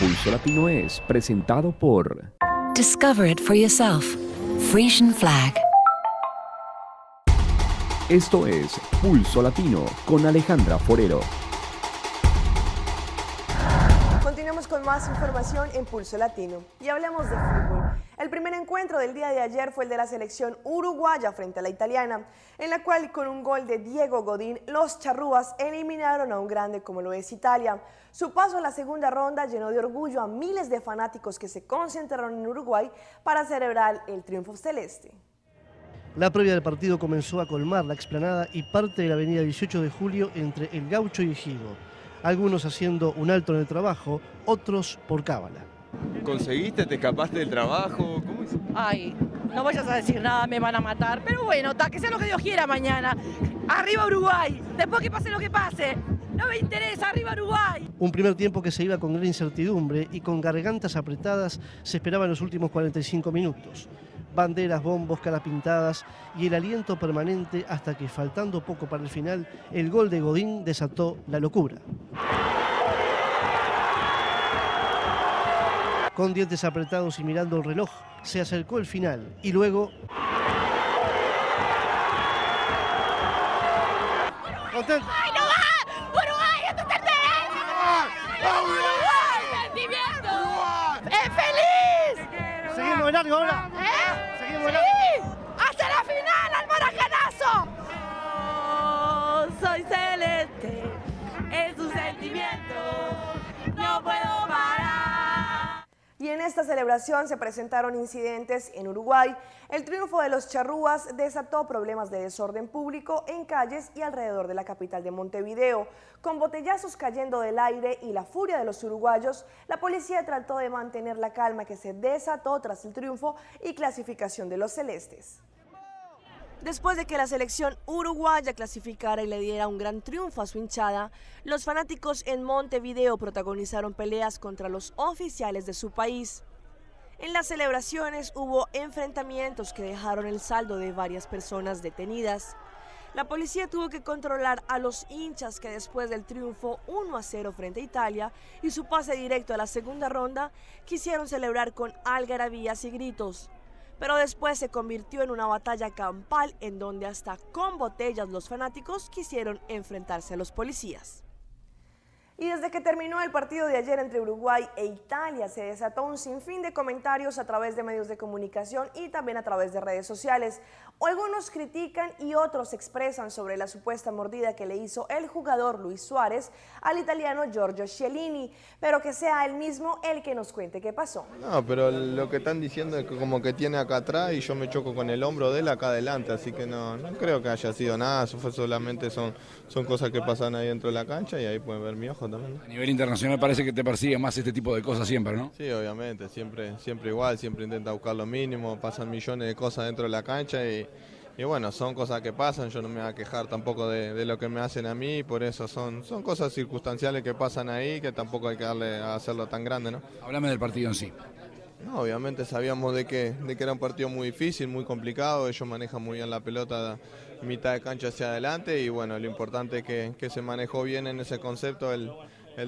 Pulso Latino es presentado por Discover it for yourself. Frisian Flag. Esto es Pulso Latino con Alejandra Forero. Continuamos con más información en Pulso Latino y hablemos de fútbol. El primer encuentro del día de ayer fue el de la selección uruguaya frente a la italiana, en la cual con un gol de Diego Godín, los charrúas eliminaron a un grande como lo es Italia. Su paso a la segunda ronda llenó de orgullo a miles de fanáticos que se concentraron en Uruguay para celebrar el triunfo celeste. La previa del partido comenzó a colmar la explanada y parte de la avenida 18 de Julio entre El Gaucho y Ejido. Algunos haciendo un alto en el trabajo, otros por cábala. ¿Conseguiste? ¿Te escapaste del trabajo? ¿Cómo hiciste? Ay, no vayas a decir nada, me van a matar. Pero bueno, que sea lo que Dios quiera mañana. ¡Arriba Uruguay! Después que pase lo que pase. No me interesa, ¡arriba Uruguay! Un primer tiempo que se iba con gran incertidumbre y con gargantas apretadas se esperaba en los últimos 45 minutos. Banderas, bombos, caras pintadas y el aliento permanente hasta que, faltando poco para el final, el gol de Godín desató la locura. Con dientes apretados y mirando el reloj, se acercó el final y luego... ¡Contento! ¡Ay, no va! ¡Uruguay, esto es el ¡Uruguay! ¡Sentimiento! ¡Es feliz! ¿Seguimos de largo ahora? ¿Seguimos de largo? ¡Sí! ¡Hasta la final, al maracanazo! Oh, soy celeste, es un sentimiento, no puedo parar. Y en esta celebración se presentaron incidentes en Uruguay. El triunfo de los charrúas desató problemas de desorden público en calles y alrededor de la capital de Montevideo. Con botellazos cayendo del aire y la furia de los uruguayos, la policía trató de mantener la calma que se desató tras el triunfo y clasificación de los celestes. Después de que la selección uruguaya clasificara y le diera un gran triunfo a su hinchada, los fanáticos en Montevideo protagonizaron peleas contra los oficiales de su país. En las celebraciones hubo enfrentamientos que dejaron el saldo de varias personas detenidas. La policía tuvo que controlar a los hinchas que después del triunfo 1-0 frente a Italia y su pase directo a la segunda ronda, quisieron celebrar con algarabías y gritos. Pero después se convirtió en una batalla campal en donde hasta con botellas los fanáticos quisieron enfrentarse a los policías. Y desde que terminó el partido de ayer entre Uruguay e Italia se desató un sinfín de comentarios a través de medios de comunicación y también a través de redes sociales. Algunos critican y otros expresan sobre la supuesta mordida que le hizo el jugador Luis Suárez al italiano Giorgio Chiellini, pero que sea él mismo el que nos cuente qué pasó. No, pero lo que están diciendo es que como que tiene acá atrás y yo me choco con el hombro de él acá adelante, así que no creo que haya sido nada, eso fue solamente son cosas que pasan ahí dentro de la cancha y ahí pueden ver mi ojo también. A nivel internacional parece que te persigue más este tipo de cosas siempre, ¿no? Sí, obviamente, siempre igual, siempre intenta buscar lo mínimo, pasan millones de cosas dentro de la cancha y bueno, son cosas que pasan, yo no me voy a quejar tampoco de lo que me hacen a mí, por eso son cosas circunstanciales que pasan ahí, que tampoco hay que darle a hacerlo tan grande, ¿no? Háblame del partido en sí. No, obviamente sabíamos de que era un partido muy difícil, muy complicado, ellos manejan muy bien la pelota mitad de cancha hacia adelante y bueno, lo importante es que se manejó bien en ese concepto el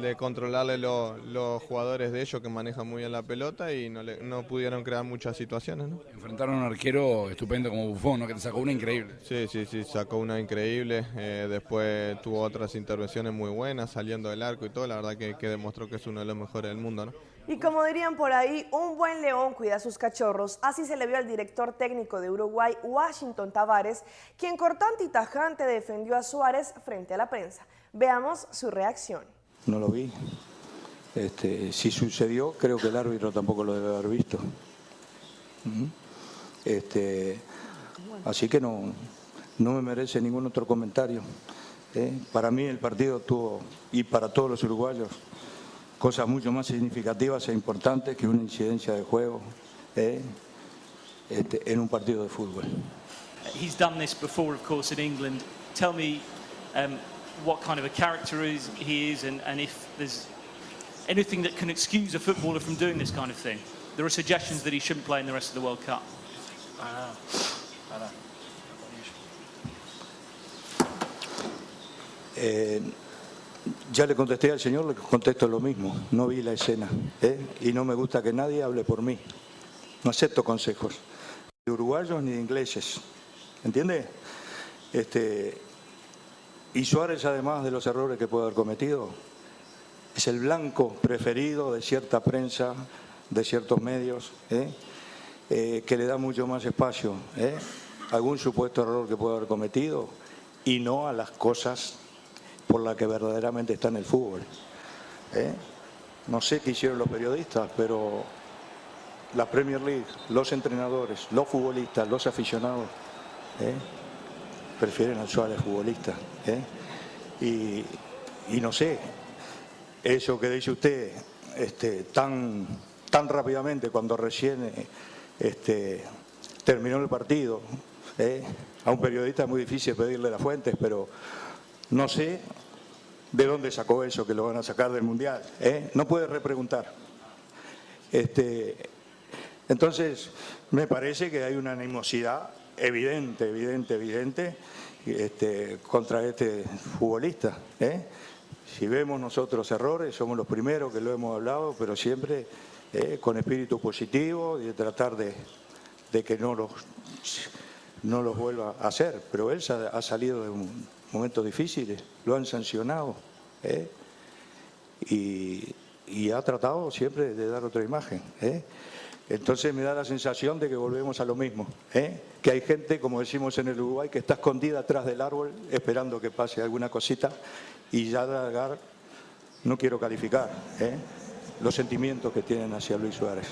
de controlarle los jugadores de ellos que manejan muy bien la pelota y no pudieron crear muchas situaciones, ¿no? Enfrentaron a un arquero estupendo como Buffon, ¿no? Que te sacó una increíble. Sí, sacó una increíble, después tuvo otras intervenciones muy buenas saliendo del arco y todo, la verdad que demostró que es uno de los mejores del mundo, ¿no? Y como dirían por ahí, un buen león cuida a sus cachorros. Así se le vio al director técnico de Uruguay, Washington Tavares, quien cortante y tajante defendió a Suárez frente a la prensa. Veamos su reacción. No lo vi. Si sucedió, creo que el árbitro tampoco lo debe haber visto. Así que no me merece ningún otro comentario. Para mí el partido tuvo, y para todos los uruguayos, cosas mucho más significativas e importantes que una incidencia de juego en un partido de fútbol. He's done this before, of course, in England. Tell me what kind of a character he is and if there's anything that can excuse a footballer from doing this kind of thing. There are suggestions that he shouldn't play in the rest of the World Cup. Ya le contesté al señor, le contesto lo mismo. No vi la escena, y no me gusta que nadie hable por mí. No acepto consejos, ni de uruguayos ni de ingleses. ¿Entiende? Y Suárez, además de los errores que puede haber cometido, es el blanco preferido de cierta prensa, de ciertos medios, que le da mucho más espacio a algún supuesto error que puede haber cometido y no a las cosas por las que verdaderamente está en el fútbol. No sé qué hicieron los periodistas, pero la Premier League, los entrenadores, los futbolistas, los aficionados, prefieren al Suárez futbolista. Y no sé, eso que dice usted tan rápidamente cuando recién terminó el partido, a un periodista es muy difícil pedirle las fuentes, pero no sé de dónde sacó eso, que lo van a sacar del Mundial. No puede repreguntar. Entonces, me parece que hay una animosidad evidente contra este futbolista. Si vemos nosotros errores, somos los primeros que lo hemos hablado, pero siempre con espíritu positivo y de tratar de que no los vuelva a hacer. Pero él ha salido de momentos difíciles, lo han sancionado y ha tratado siempre de dar otra imagen. Entonces me da la sensación de que volvemos a lo mismo, que hay gente, como decimos en el Uruguay, que está escondida atrás del árbol esperando que pase alguna cosita, y ya no quiero calificar los sentimientos que tienen hacia Luis Suárez.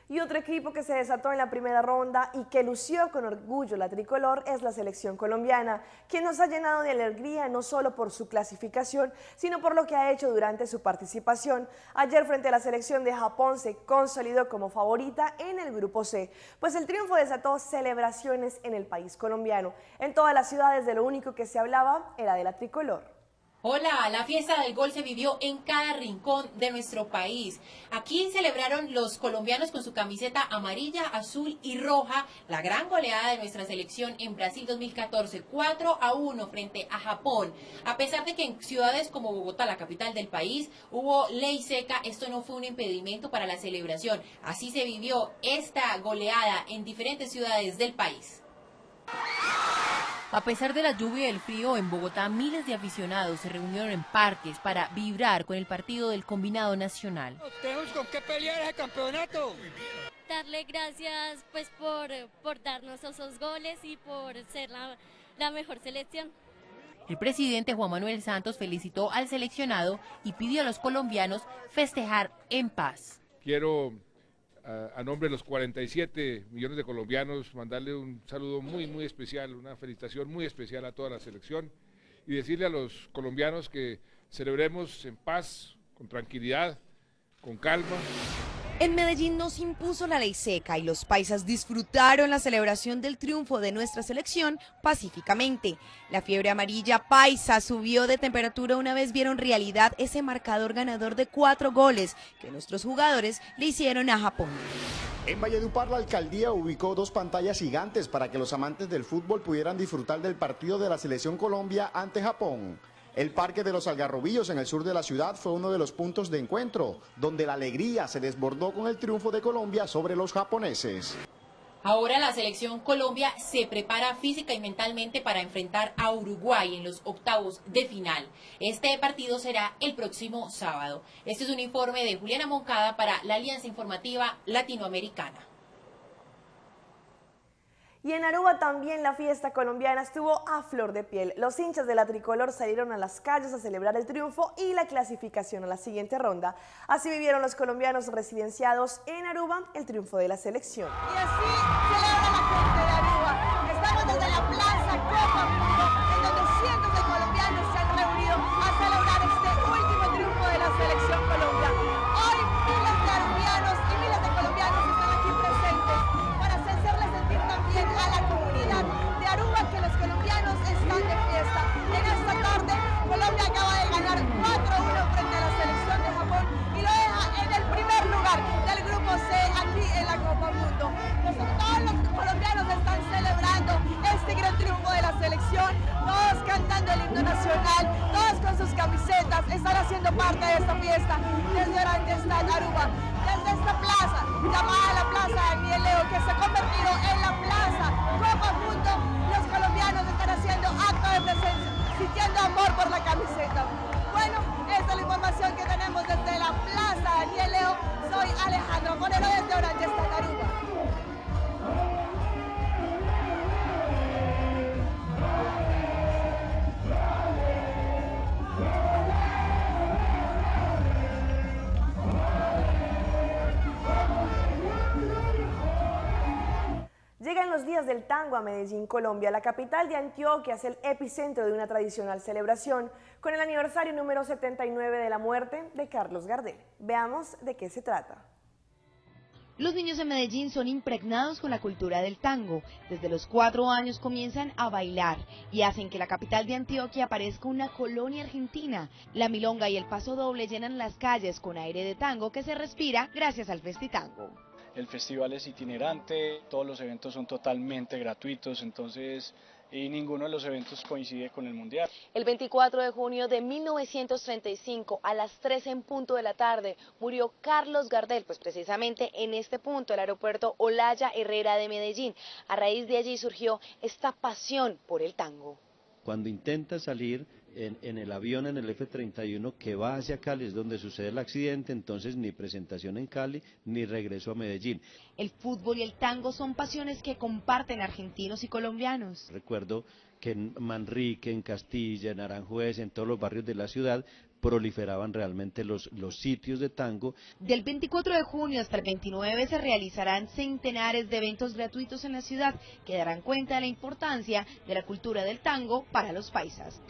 Y otro equipo que se desató en la primera ronda y que lució con orgullo la tricolor es la selección colombiana, quien nos ha llenado de alegría no solo por su clasificación, sino por lo que ha hecho durante su participación. Ayer frente a la selección de Japón se consolidó como favorita en el grupo C, pues el triunfo desató celebraciones en el país colombiano. En todas las ciudades de lo único que se hablaba era de la tricolor. Hola, la fiesta del gol se vivió en cada rincón de nuestro país. Aquí celebraron los colombianos con su camiseta amarilla, azul y roja la gran goleada de nuestra selección en Brasil 2014, 4-1 frente a Japón. A pesar de que en ciudades como Bogotá, la capital del país, hubo ley seca, esto no fue un impedimento para la celebración. Así se vivió esta goleada en diferentes ciudades del país. A pesar de la lluvia y el frío, en Bogotá miles de aficionados se reunieron en parques para vibrar con el partido del combinado nacional. Tenemos con qué pelear ese campeonato. Darle gracias pues por darnos esos goles y por ser la mejor selección. El presidente Juan Manuel Santos felicitó al seleccionado y pidió a los colombianos festejar en paz. Quiero a nombre de los 47 millones de colombianos mandarle un saludo muy especial, una felicitación muy especial a toda la selección y decirle a los colombianos que celebremos en paz, con tranquilidad, con calma. En Medellín nos impuso la ley seca y los paisas disfrutaron la celebración del triunfo de nuestra selección pacíficamente. La fiebre amarilla paisa subió de temperatura una vez vieron realidad ese marcador ganador de 4 goles que nuestros jugadores le hicieron a Japón. En Valledupar, la alcaldía ubicó 2 pantallas gigantes para que los amantes del fútbol pudieran disfrutar del partido de la selección Colombia ante Japón. El Parque de los Algarrobillos en el sur de la ciudad fue uno de los puntos de encuentro, donde la alegría se desbordó con el triunfo de Colombia sobre los japoneses. Ahora la selección Colombia se prepara física y mentalmente para enfrentar a Uruguay en los octavos de final. Este partido será el próximo sábado. Este es un informe de Juliana Moncada para la Alianza Informativa Latinoamericana. Y en Aruba también la fiesta colombiana estuvo a flor de piel. Los hinchas de la tricolor salieron a las calles a celebrar el triunfo y la clasificación a la siguiente ronda. Así vivieron los colombianos residenciados en Aruba el triunfo de la selección. Y así celebra la gente de Aruba. Estamos desde la Plaza Copa Mundo, en donde cientos de colombianos se han reunido a celebrar este último triunfo de la selección Colombia. Hoy miles de arubianos y miles de colombianos están aquí presentes para hacerles sentir también a la comunidad de Aruba que los colombianos están de fiesta. En esta tarde, Colombia acaba de ganar 4-1 frente a la selección de Japón y lo deja en el primer lugar del grupo C aquí en la Copa Mundo. Todos los colombianos están celebrando este gran triunfo de la selección, todos cantando el himno parte de esta fiesta desde Oranjestad, Aruba, desde esta plaza, llamada la Plaza Daniel Leo, que se ha convertido en la plaza Copa Mundo. Los colombianos están haciendo acto de presencia, sintiendo amor por la camiseta. Bueno, esta es la información que tenemos desde la Plaza Daniel Leo. Soy Alejandra Moreno desde Oranjestad, Aruba. Llegan los días del tango a Medellín, Colombia. La capital de Antioquia es el epicentro de una tradicional celebración con el aniversario número 79 de la muerte de Carlos Gardel. Veamos de qué se trata. Los niños de Medellín son impregnados con la cultura del tango. Desde los 4 años comienzan a bailar y hacen que la capital de Antioquia parezca una colonia argentina. La milonga y el paso doble llenan las calles con aire de tango que se respira gracias al Festitango. El festival es itinerante, todos los eventos son totalmente gratuitos, entonces y ninguno de los eventos coincide con el Mundial. El 24 de junio de 1935, a las 3 en punto de la tarde, murió Carlos Gardel, pues precisamente en este punto, el aeropuerto Olaya Herrera de Medellín. A raíz de allí surgió esta pasión por el tango. Cuando intenta salir en el avión, en el F-31 que va hacia Cali, es donde sucede el accidente, entonces ni presentación en Cali, ni regreso a Medellín. El fútbol y el tango son pasiones que comparten argentinos y colombianos. Recuerdo que en Manrique, en Castilla, en Aranjuez, en todos los barrios de la ciudad, proliferaban realmente los sitios de tango. Del 24 de junio hasta el 29 se realizarán centenares de eventos gratuitos en la ciudad que darán cuenta de la importancia de la cultura del tango para los paisas.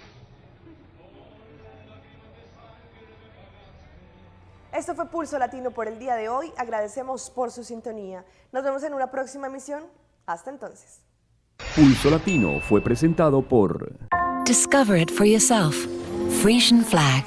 Esto fue Pulso Latino por el día de hoy. Agradecemos por su sintonía. Nos vemos en una próxima emisión. Hasta entonces. Pulso Latino fue presentado por... Discover it for yourself. Frisian Flag.